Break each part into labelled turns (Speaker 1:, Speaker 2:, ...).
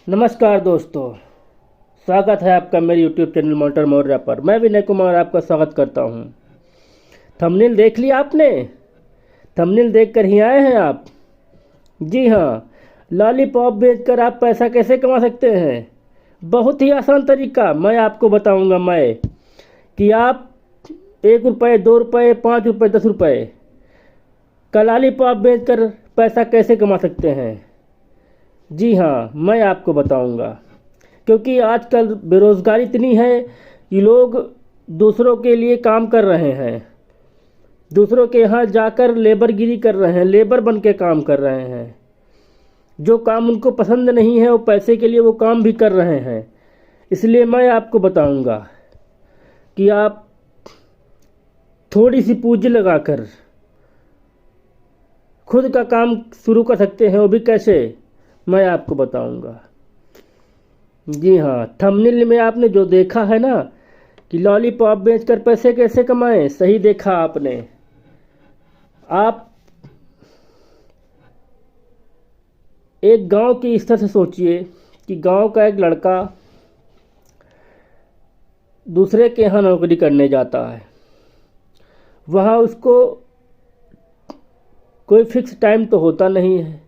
Speaker 1: नमस्कार दोस्तों, स्वागत है आपका मेरे YouTube चैनल मोटर मौर्या पर। मैं विनय कुमार आपका स्वागत करता हूं। थंबनेल देख लिया आपने? थंबनेल देखकर ही आए हैं आप? जी हाँ, लॉलीपॉप बेचकर आप पैसा कैसे कमा सकते हैं। बहुत ही आसान तरीका मैं आपको बताऊंगा कि आप 1 रुपये, 2 रुपये, 5 रुपये, 10 रुपये का लॉलीपॉप बेचकर पैसा कैसे कमा सकते हैं। जी हाँ, मैं आपको बताऊंगा, क्योंकि आजकल बेरोज़गारी इतनी है कि लोग दूसरों के लिए काम कर रहे हैं, दूसरों के यहाँ जाकर लेबरगिरी कर रहे हैं, लेबर बन के काम कर रहे हैं। जो काम उनको पसंद नहीं है वो पैसे के लिए वो काम भी कर रहे हैं। इसलिए मैं आपको बताऊंगा कि आप थोड़ी सी पूंजी लगाकर खुद का काम शुरू कर सकते हैं। वो भी कैसे, मैं आपको बताऊंगा। जी हाँ, थंबनेल में आपने जो देखा है ना कि लॉलीपॉप बेचकर पैसे कैसे कमाएं, सही देखा आपने। आप एक गांव की स्तर से सोचिए कि गांव का एक लड़का दूसरे के यहाँ नौकरी करने जाता है। वहाँ उसको कोई फिक्स टाइम तो होता नहीं है,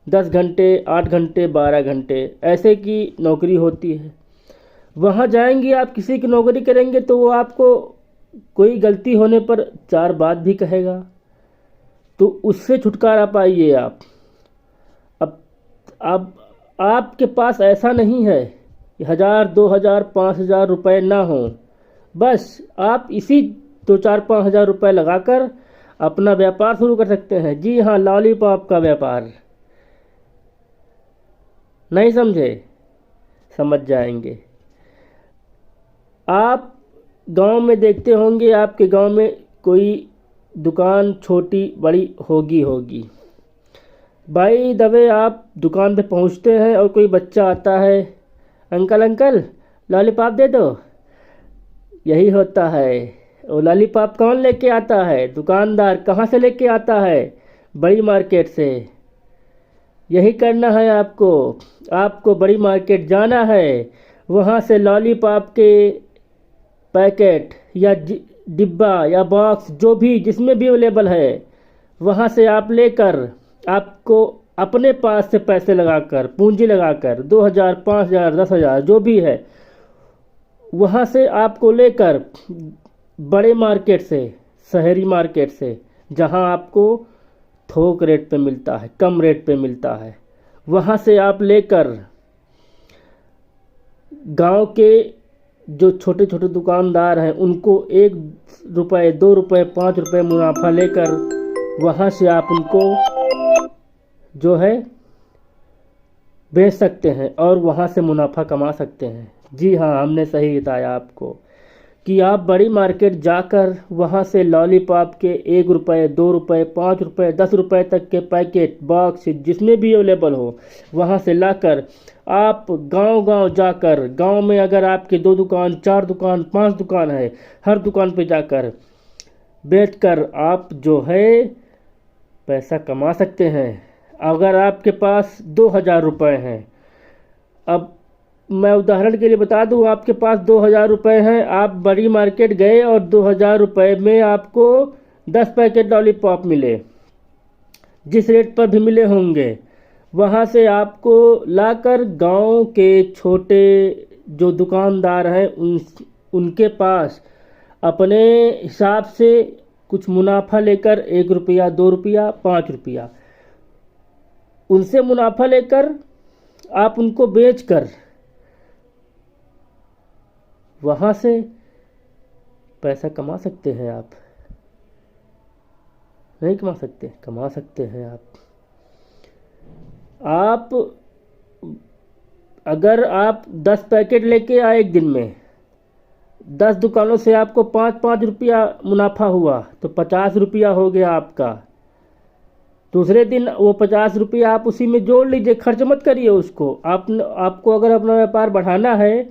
Speaker 1: 10 घंटे, 8 घंटे, 12 घंटे ऐसे की नौकरी होती है। वहाँ जाएंगे, आप किसी की नौकरी करेंगे तो वो आपको कोई गलती होने पर 4 बात भी कहेगा, तो उससे छुटकारा पाइए आप। अब आपके पास ऐसा नहीं है कि 1000, 2000, 5000 रुपये ना हो। बस आप इसी 2-4-5 हज़ार रुपये लगाकर अपना व्यापार शुरू कर सकते हैं। जी हाँ, लॉलीपॉप का व्यापार। नहीं समझे? समझ जाएंगे। आप गांव में देखते होंगे, आपके गांव में कोई दुकान छोटी बड़ी होगी। बाई द वे आप दुकान पे पहुंचते हैं और कोई बच्चा आता है, अंकल अंकल लॉलीपॉप दे दो। यही होता है। वो लॉलीपॉप कौन लेके आता है? दुकानदार। कहाँ से लेके आता है? बड़ी मार्केट से। यही करना है आपको बड़ी मार्केट जाना है, वहाँ से लॉलीपॉप के पैकेट या डिब्बा या बॉक्स जो भी जिसमें भी अवेलेबल है, वहाँ से आप लेकर आपको अपने पास से पैसे लगाकर, पूंजी लगाकर 2000, 5000, 10,000 जो भी है, वहाँ से आपको लेकर बड़े मार्केट से, शहरी मार्केट से, जहाँ आपको थोक रेट पे मिलता है, कम रेट पे मिलता है, वहाँ से आप लेकर गांव के जो छोटे छोटे दुकानदार हैं उनको 1 रुपये, 2 रुपये, 5 रुपये मुनाफा लेकर वहाँ से आप उनको जो है बेच सकते हैं और वहाँ से मुनाफा कमा सकते हैं। जी हाँ, हमने सही बताया आपको कि आप बड़ी मार्केट जाकर वहाँ से लॉलीपॉप के 1 रुपये, 2 रुपये, 5 रुपये, 10 रुपये तक के पैकेट, बॉक्स जिसमें भी अवेलेबल हो, वहाँ से लाकर आप गांव-गांव जाकर, गांव में अगर आपके 2 दुकान, 4 दुकान, 5 दुकान है, हर दुकान पे जाकर बेचकर आप जो है पैसा कमा सकते हैं। अगर आपके पास 2000 रुपये हैं, अब मैं उदाहरण के लिए बता दूं, आपके पास 2000 रुपये हैं, आप बड़ी मार्केट गए और 2000 रुपये में आपको 10 पैकेट लॉलीपॉप मिले, जिस रेट पर भी मिले होंगे, वहाँ से आपको लाकर गांव के छोटे जो दुकानदार हैं उनके पास अपने हिसाब से कुछ मुनाफा लेकर 1 रुपया, 2 रुपया, 5 रुपया उनसे मुनाफा लेकर आप उनको बेचकर वहाँ से पैसा कमा सकते हैं। आप नहीं कमा सकते? कमा सकते हैं आप अगर आप 10 पैकेट लेके आए एक दिन में, 10 दुकानों से आपको 5-5 रुपया मुनाफा हुआ तो 50 रुपया हो गया आपका। दूसरे दिन वो 50 रुपया आप उसी में जोड़ लीजिए, खर्च मत करिए उसको। आपको अगर अपना व्यापार बढ़ाना है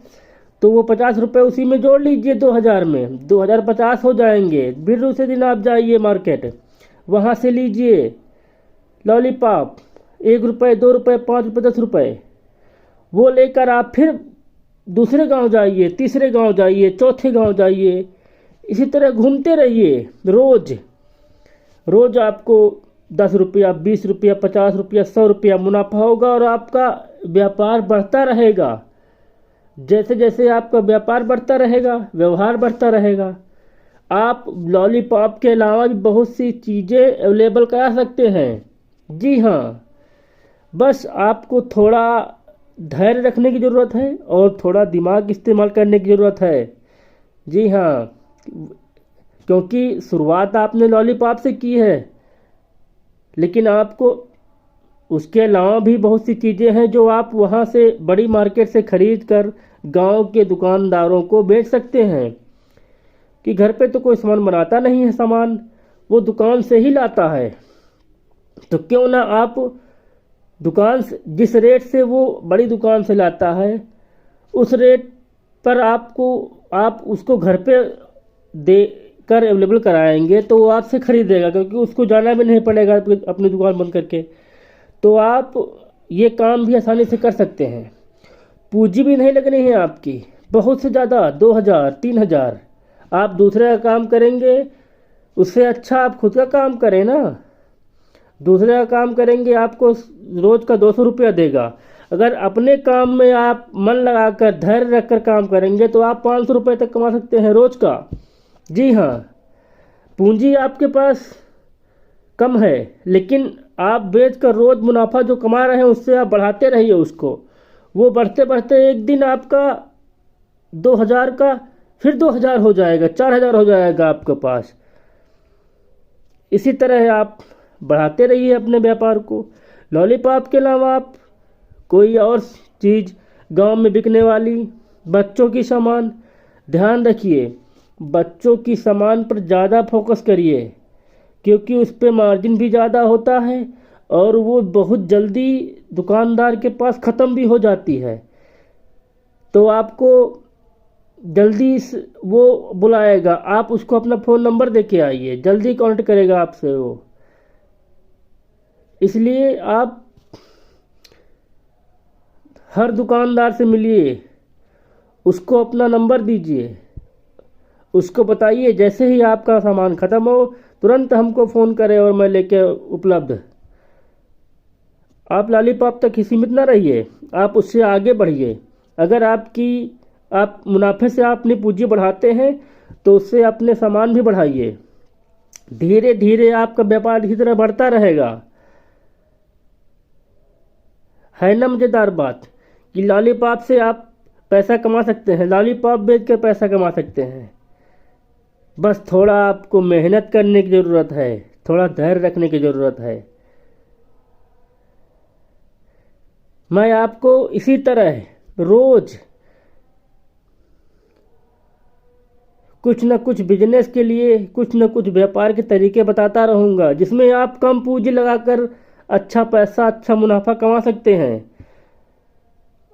Speaker 1: तो वो 50 रुपये उसी में जोड़ लीजिए, 2000 में 2050 हो जाएंगे। फिर दूसरे दिन आप जाइए मार्केट, वहाँ से लीजिए लॉलीपॉप 1 रुपये, 2 रुपये, 5 रुपये, 10 रुपये वो लेकर आप फिर दूसरे गांव जाइए, तीसरे गांव जाइए, चौथे गांव जाइए, इसी तरह घूमते रहिए। रोज रोज आपको 10 रुपया, 20 रुपया, 50 रुपया, 100 रुपया मुनाफा होगा और आपका व्यापार बढ़ता रहेगा। जैसे जैसे आपका व्यापार बढ़ता रहेगा, व्यवहार बढ़ता रहेगा, आप लॉलीपॉप के अलावा भी बहुत सी चीज़ें अवेलेबल करा सकते हैं। जी हाँ, बस आपको थोड़ा धैर्य रखने की ज़रूरत है और थोड़ा दिमाग इस्तेमाल करने की ज़रूरत है। जी हाँ, क्योंकि शुरुआत आपने लॉलीपॉप से की है, लेकिन आपको उसके अलावा भी बहुत सी चीज़ें हैं जो आप वहाँ से बड़ी मार्केट से खरीद कर गांव के दुकानदारों को बेच सकते हैं। कि घर पे तो कोई सामान बनाता नहीं है, सामान वो दुकान से ही लाता है, तो क्यों ना आप दुकान से जिस रेट से वो बड़ी दुकान से लाता है उस रेट पर आप उसको घर पे दे कर अवेलेबल कराएंगे तो वो आपसे खरीदेगा, क्योंकि उसको जाना भी नहीं पड़ेगा अपनी दुकान बंद करके। तो आप ये काम भी आसानी से कर सकते हैं। पूंजी भी नहीं लगनी है आपकी बहुत से ज़्यादा, 2,000 3,000। आप दूसरे का काम करेंगे उससे अच्छा आप खुद का काम करें ना। दूसरे का काम करेंगे आपको रोज का 200 रुपया देगा। अगर अपने काम में आप मन लगाकर धैर्य रखकर काम करेंगे तो आप 500 रुपये तक कमा सकते हैं रोज का। जी हाँ, पूंजी आपके पास कम है, लेकिन आप बेच कर रोज मुनाफा जो कमा रहे हैं उससे आप बढ़ाते रहिए उसको। वो बढ़ते बढ़ते एक दिन आपका 2,000 का फिर 2,000 हो जाएगा, 4,000 हो जाएगा आपके पास। इसी तरह आप बढ़ाते रहिए अपने व्यापार को। लॉलीपॉप के अलावा आप कोई और चीज़ गांव में बिकने वाली, बच्चों की सामान, ध्यान रखिए बच्चों की सामान पर ज़्यादा फोकस करिए, क्योंकि उस पर मार्जिन भी ज़्यादा होता है और वो बहुत जल्दी दुकानदार के पास ख़त्म भी हो जाती है। तो आपको जल्दी वो बुलाएगा, आप उसको अपना फ़ोन नंबर दे के आइए, जल्दी कांटेक्ट करेगा आपसे वो। इसलिए आप हर दुकानदार से मिलिए, उसको अपना नंबर दीजिए, उसको बताइए जैसे ही आपका सामान ख़त्म हो तुरंत हमको फ़ोन करें और मैं लेके उपलब्ध। आप लॉलीपॉप तक ही सीमित ना रहिए, आप उससे आगे बढ़िए। अगर आप मुनाफे से आप अपनी पूंजी बढ़ाते हैं तो उससे अपने सामान भी बढ़ाइए। धीरे धीरे आपका व्यापार इसी तरह बढ़ता रहेगा। है ना मज़ेदार बात कि लॉलीपॉप से आप पैसा कमा सकते हैं, लॉलीपॉप बेच कर पैसा कमा सकते हैं। बस थोड़ा आपको मेहनत करने की ज़रूरत है, थोड़ा धैर्य रखने की ज़रूरत है। मैं आपको इसी तरह रोज़ कुछ न कुछ बिजनेस के लिए, कुछ न कुछ व्यापार के तरीके बताता रहूँगा जिसमें आप कम पूंजी लगाकर अच्छा पैसा, अच्छा मुनाफा कमा सकते हैं।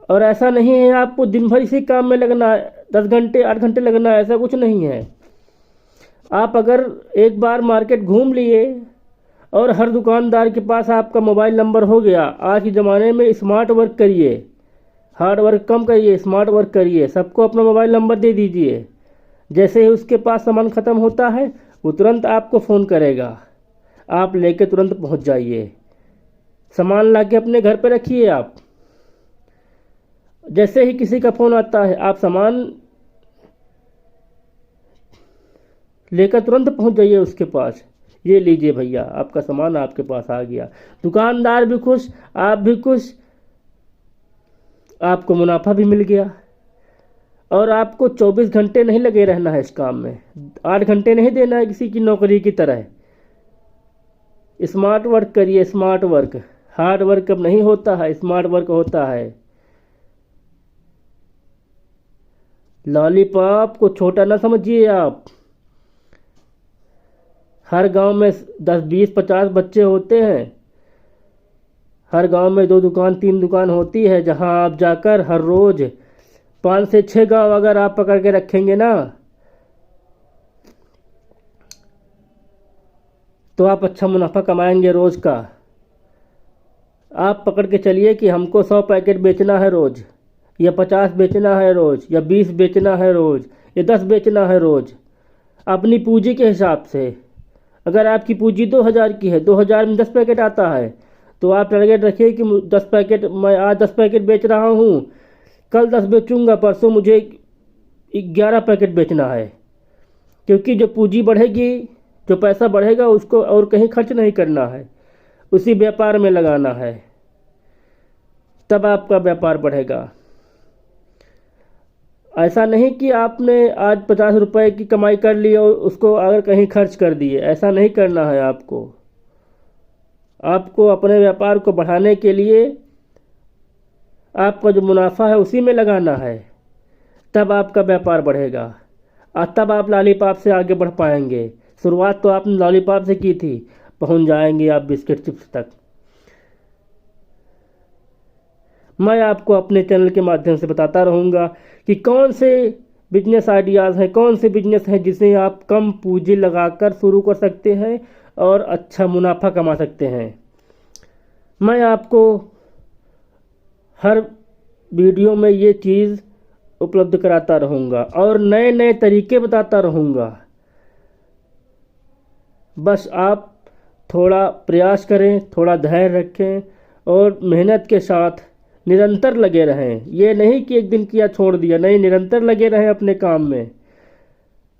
Speaker 1: और ऐसा नहीं है आपको दिन भर इसी काम में लगना, 10 घंटे 8 घंटे लगना, ऐसा कुछ नहीं है। आप अगर एक बार मार्केट घूम लिए और हर दुकानदार के पास आपका मोबाइल नंबर हो गया, आज के ज़माने में स्मार्ट वर्क करिए, हार्ड वर्क कम करिए, स्मार्ट वर्क करिए, सबको अपना मोबाइल नंबर दे दीजिए। जैसे ही उसके पास सामान ख़त्म होता है वो तुरंत आपको फ़ोन करेगा, आप लेके तुरंत पहुंच जाइए। सामान लाके अपने घर पे रखिए। आप जैसे ही किसी का फ़ोन आता है आप सामान लेकर तुरंत पहुंच जाइए उसके पास, ये लीजिए भैया आपका सामान आपके पास आ गया। दुकानदार भी खुश, आप भी खुश, आपको मुनाफा भी मिल गया। और आपको 24 घंटे नहीं लगे रहना है इस काम में, 8 घंटे नहीं देना है किसी की नौकरी की तरह। स्मार्ट वर्क करिए, स्मार्ट वर्क। हार्ड वर्क अब नहीं होता है, स्मार्ट वर्क होता है। लॉलीपॉप को छोटा ना समझिए आप। हर गांव में 10 20 50 बच्चे होते हैं, हर गांव में 2 दुकान 3 दुकान होती है, जहां आप जाकर हर रोज 5 से 6 गांव अगर आप पकड़ के रखेंगे ना तो आप अच्छा मुनाफा कमाएंगे रोज का। आप पकड़ के चलिए कि हमको 100 पैकेट बेचना है रोज़, या 50 बेचना है रोज़, या 20 बेचना है रोज़, या 10 बेचना है रोज़, अपनी पूंजी के हिसाब से। अगर आपकी पूंजी 2000 की है, 2000 में 10 पैकेट आता है, तो आप टारगेट रखिए कि 10 पैकेट, मैं आज 10 पैकेट बेच रहा हूँ, कल 10 बेचूंगा, परसों मुझे 11 पैकेट बेचना है। क्योंकि जो पूंजी बढ़ेगी, जो पैसा बढ़ेगा, उसको और कहीं खर्च नहीं करना है, उसी व्यापार में लगाना है, तब आपका व्यापार बढ़ेगा। ऐसा नहीं कि आपने आज 50 रुपए की कमाई कर ली और उसको अगर कहीं खर्च कर दिए, ऐसा नहीं करना है आपको। आपको अपने व्यापार को बढ़ाने के लिए आपका जो मुनाफा है उसी में लगाना है, तब आपका व्यापार बढ़ेगा और तब आप लॉलीपॉप से आगे बढ़ पाएंगे। शुरुआत तो आपने लॉलीपॉप से की थी, पहुंच जाएंगे आप बिस्किट चिप्स तक। मैं आपको अपने चैनल के माध्यम से बताता रहूँगा कि कौन से बिजनेस आइडियाज़ हैं, कौन से बिजनेस हैं जिसे आप कम पूंजी लगाकर शुरू कर सकते हैं और अच्छा मुनाफा कमा सकते हैं। मैं आपको हर वीडियो में ये चीज़ उपलब्ध कराता रहूँगा और नए नए तरीके बताता रहूँगा। बस आप थोड़ा प्रयास करें, थोड़ा धैर्य रखें और मेहनत के साथ निरंतर लगे रहें। ये नहीं कि एक दिन किया छोड़ दिया, नहीं, निरंतर लगे रहें अपने काम में।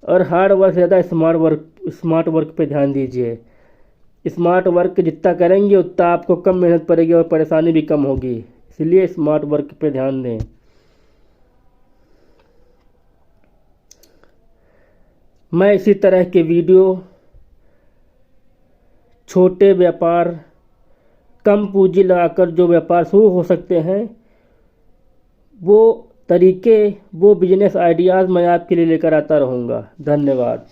Speaker 1: और हार्ड वर्क से ज़्यादा स्मार्ट वर्क पे ध्यान दीजिए। स्मार्ट वर्क जितना करेंगे उतना आपको कम मेहनत पड़ेगी और परेशानी भी कम होगी, इसलिए स्मार्ट वर्क पे ध्यान दें। मैं इसी तरह के वीडियो, छोटे व्यापार, कम पूंजी लगाकर जो व्यापार शुरू हो सकते हैं, वो तरीके, वो बिजनेस आइडियाज़ मैं आपके लिए लेकर आता रहूँगा। धन्यवाद।